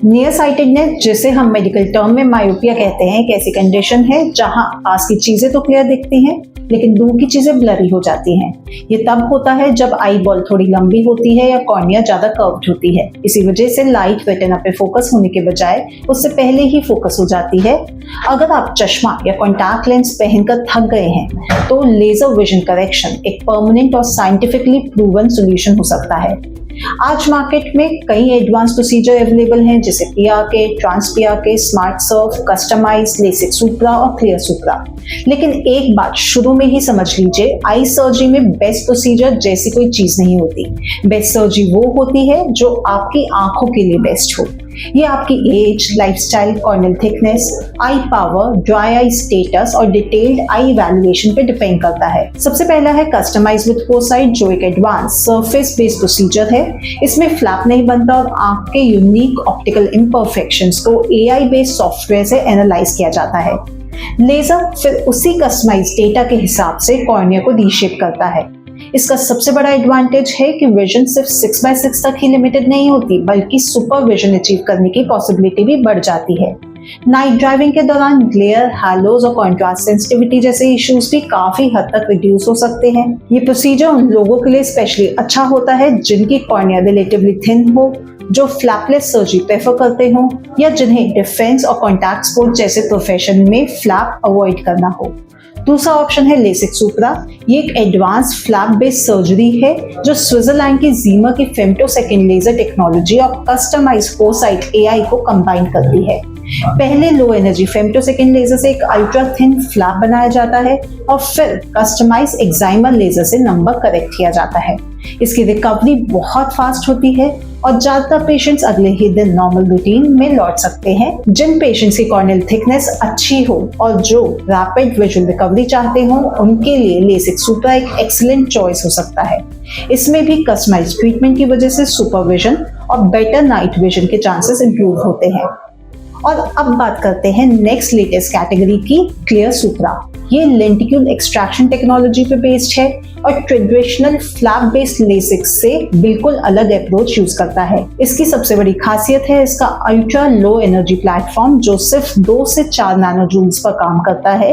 Near sightedness, जिसे हम medical term में मायोपिया कहते हैं, एक ऐसी कंडीशन है जहां पास की चीजें तो क्लियर दिखती हैं लेकिन दूर की चीजें ब्लरी हो जाती हैं। ये तब होता है जब आई बॉल थोड़ी लंबी होती है या कॉर्निया ज्यादा कर्व्ड होती है। इसी वजह से लाइट रेटिना पे फोकस होने के बजाय उससे पहले ही फोकस हो जाती है। अगर आप चश्मा या कॉन्टैक्ट लेंस पहनकर थक गए हैं तो लेजर विजन करेक्शन एक परमानेंट और साइंटिफिकली प्रूवन सोल्यूशन हो सकता है। आज मार्केट में कई एडवांस प्रोसीजर अवेलेबल हैं जैसे PRK, trans PRK, smart surf, customise, LASIK supra और क्लियर सुप्रा। लेकिन एक बात शुरू में ही समझ लीजिए, आई सर्जरी में बेस्ट प्रोसीजर जैसी कोई चीज नहीं होती। बेस्ट सर्जरी वो होती है जो आपकी आंखों के लिए बेस्ट हो। ये आपकी एज, लाइफस्टाइल, कॉर्नियल थिकनेस, आई पावर, ड्राई आई स्टेटस और डिटेल्ड आई इवैल्यूएशन पे डिपेंड करता है। सबसे पहला है कस्टमाइज विद फोरसाइट, जो एक एडवांस सरफेस बेस्ड प्रोसीजर है। इसमें फ्लैप नहीं बनता और आंख के यूनिक ऑप्टिकल इम्परफेक्शंस को AI बेस्ड सॉफ्टवेयर से एनालाइज किया जाता है। लेजर फिर उसी कस्टमाइज डेटा के हिसाब से कॉर्निया को रीशेप करता है। इसका सबसे बड़ा एडवांटेज है कि विजन सिर्फ 6x6 तक ही लिमिटेड नहीं होती, बल्कि सुपर विजन अचीव करने की पॉसिबिलिटी भी बढ़ जाती है। नाइट ड्राइविंग के दौरान ग्लेयर, हैलोज और कॉन्ट्रास्ट सेंसिटिविटी जैसे इश्यूज भी काफी हद तक रिड्यूस हो सकते हैं। ये प्रोसीजर उन लोगों के लिए स्पेशली अच्छा होता है जिनकी कॉर्निया रिलेटिवली थिन हो, जो फ्लैपलेस सर्जरी प्रेफर करते हो या जिन्हें डिफेंस और कॉन्टैक्ट स्पोर्ट जैसे प्रोफेशन में फ्लैप अवॉइड करना हो। दूसरा ऑप्शन है लेसिक सुप्रा। ये एक एडवांस फ्लैप बेस्ड सर्जरी है जो स्विट्जरलैंड की जीमा की फेम्टोसेकंड लेजर टेक्नोलॉजी और कस्टमाइज फोरसाइट AI को कंबाइन करती है। पहले लो एनर्जी फेम्टोसेकंड लेजर से एक अल्ट्रा थिन फ्लैप बनाया जाता है और फिर कस्टमाइज एक्साइमर लेजर से नंबर करेक्ट किया जाता है। इसकी रिकवरी बहुत फास्ट होती है और ज्यादातर पेशेंट्स अगले ही दिन नॉर्मल रूटीन में लौट सकते हैं। जिन पेशेंट्स की कॉर्नियल थिकनेस अच्छी हो और जो रैपिड विजुअल रिकवरी चाहते हो, उनके लिए लेसिक सुप्रा एक एक्सीलेंट चॉइस हो सकता है। इसमें भी कस्टमाइज ट्रीटमेंट की वजह से सुपरविजन और बेटर नाइट विजन के चांसेस इंप्रूव होते हैं। और अब बात करते हैं नेक्स्ट लेटेस्ट कैटेगरी की, क्लियर सुप्रा। ये लेंटिक्यूल एक्सट्रैक्शन टेक्नोलॉजी पे बेस्ड है और ट्रेडिशनल फ्लैप बेस्ड लेसिक से बिल्कुल अलग अप्रोच यूज करता है। इसकी सबसे बड़ी खासियत है इसका अल्ट्रा लो एनर्जी प्लेटफॉर्म, जो सिर्फ 2 से 4 नैनो जूल्स पर काम करता है।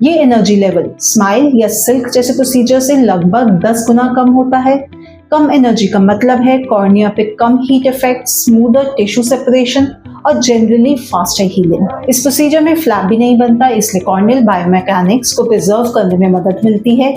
ये एनर्जी लेवल स्माइल या सिल्क जैसे प्रोसीजर से लगभग 10 गुना कम होता है। कम एनर्जी का मतलब है कॉर्निया पे कम heat effect, smoother tissue separation और जनरली फास्टर हीलिंग। इस प्रोसीजर में फ्लैप भी नहीं बनता, इसलिए कॉर्नियल बायोमैकेनिक्स को प्रिजर्व करने में मदद मिलती है।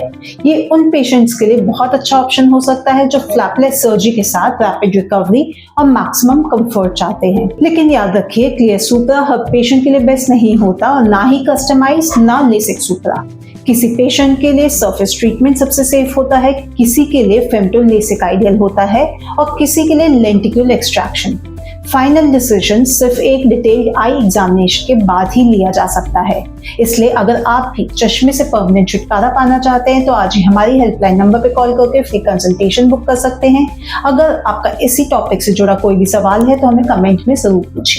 ये उन पेशेंट्स के लिए बहुत अच्छा ऑप्शन हो सकता है जो फ्लैपलेस सर्जरी के साथ रैपिड रिकवरी और मैक्सिमम कंफर्ट चाहते हैं। लेकिन याद रखिए, क्लियर सुप्रा हर पेशेंट के लिए बेस्ट नहीं होता और ना ही कस्टमाइज, ना लेसिक सुप्रा। किसी पेशेंट के लिए सरफेस ट्रीटमेंट सबसे सेफ होता है, किसी के लिए फेम्टो लेसिक आइडियल होता है और किसी के लिए लेंटिक्यूल एक्सट्रैक्शन। फाइनल डिसीजन सिर्फ एक डिटेल्ड आई एग्जामिनेशन के बाद ही लिया जा सकता है। इसलिए अगर आप भी चश्मे से परमानेंट छुटकारा पाना चाहते हैं तो आज ही हमारी हेल्पलाइन नंबर पे कॉल करके फ्री कंसल्टेशन बुक कर सकते हैं। अगर आपका इसी टॉपिक से जुड़ा कोई भी सवाल है तो हमें कमेंट में जरूर पूछिए।